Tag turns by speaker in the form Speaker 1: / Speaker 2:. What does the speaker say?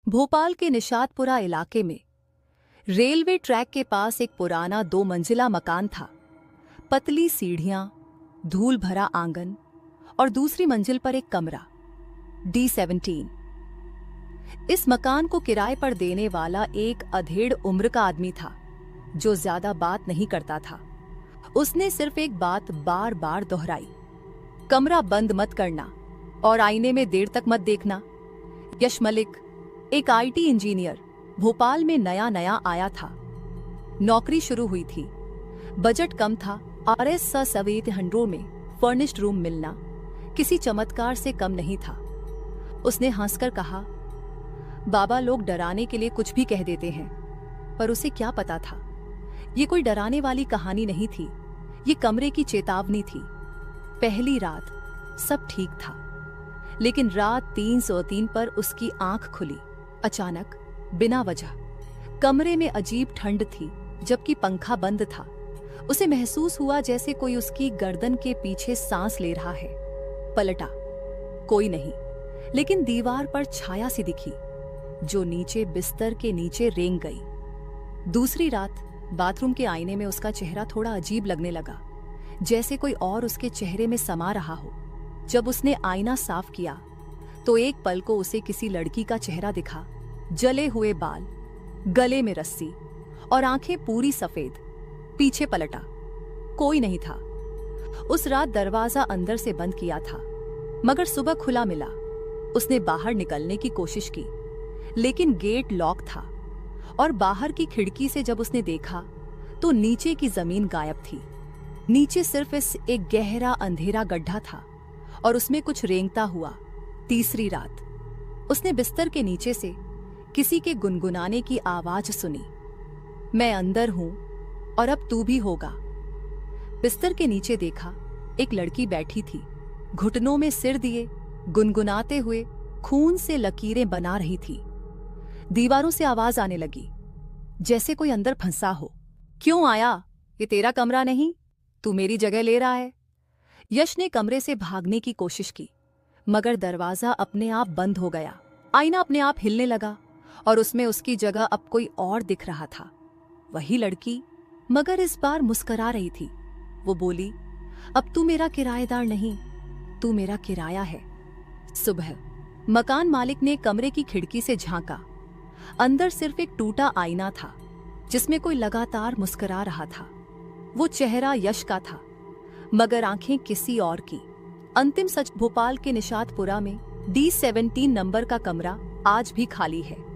Speaker 1: भोपाल के निशातपुरा इलाके में रेलवे ट्रैक के पास एक पुराना 2 मंजिला मकान था। पतली सीढ़ियां, धूल भरा आंगन और दूसरी मंजिल पर एक कमरा। D17। इस मकान को किराए पर देने वाला एक अधेड़ उम्र का आदमी था जो ज्यादा बात नहीं करता था। उसने सिर्फ एक बात बार बार दोहराई, कमरा बंद मत करना और आईने में देर तक मत देखना। यश मलिक, एक IT इंजीनियर, भोपाल में नया नया आया था। नौकरी शुरू हुई थी, बजट कम था। RS सवेत 100 में फर्निश्ड रूम मिलना किसी चमत्कार से कम नहीं था। उसने हंसकर कहा, बाबा लोग डराने के लिए कुछ भी कह देते हैं। पर उसे क्या पता था, ये कोई डराने वाली कहानी नहीं थी, ये कमरे की चेतावनी थी। पहली रात सब ठीक था, लेकिन रात 303 पर उसकी आंख खुली अचानक, बिना वजह। कमरे में अजीब ठंड थी, जबकि पंखा बंद था। उसे महसूस हुआ जैसे कोई उसकी गर्दन के पीछे सांस ले रहा है। पलटा, कोई नहीं, लेकिन दीवार पर छाया सी दिखी जो नीचे बिस्तर के नीचे रेंग गई। दूसरी रात बाथरूम के आईने में उसका चेहरा थोड़ा अजीब लगने लगा, जैसे कोई और उसके चेहरे में समा रहा हो। जब उसने आईना साफ किया तो एक पल को उसे किसी लड़की का चेहरा दिखा। जले हुए बाल, गले में रस्सी और आंखें पूरी सफेद। पीछे पलटा, कोई नहीं था। उस रात दरवाजा अंदर से बंद किया था, मगर सुबह खुला मिला। उसने बाहर निकलने की कोशिश की, लेकिन गेट लॉक था और बाहर की खिड़की से जब उसने देखा तो नीचे की जमीन गायब थी। नीचे सिर्फ एक गहरा अंधेरा गड्ढा था और उसमें कुछ रेंगता हुआ। तीसरी रात उसने बिस्तर के नीचे से किसी के गुनगुनाने की आवाज सुनी, मैं अंदर हूं और अब तू भी होगा। बिस्तर के नीचे देखा, एक लड़की बैठी थी, घुटनों में सिर दिए, गुनगुनाते हुए खून से लकीरें बना रही थी। दीवारों से आवाज आने लगी, जैसे कोई अंदर फंसा हो। क्यों आया? ये तेरा कमरा नहीं, तू मेरी जगह ले रहा है। यश ने कमरे से भागने की कोशिश की, मगर दरवाजा अपने आप बंद हो गया। आईना अपने आप हिलने लगा और उसमें उसकी जगह अब कोई और दिख रहा था। वही लड़की, मगर इस बार मुस्कुरा रही थी। वो बोली, अब तू मेरा किराएदार नहीं, तू मेरा किराया है। सुबह मकान मालिक ने कमरे की खिड़की से झांका। अंदर सिर्फ एक टूटा आईना था जिसमें कोई लगातार मुस्कुरा रहा था। वो चेहरा यश का था, मगर आंखें किसी और की। अंतिम सच, भोपाल के निशातपुरा में D17 नंबर का कमरा आज भी खाली है।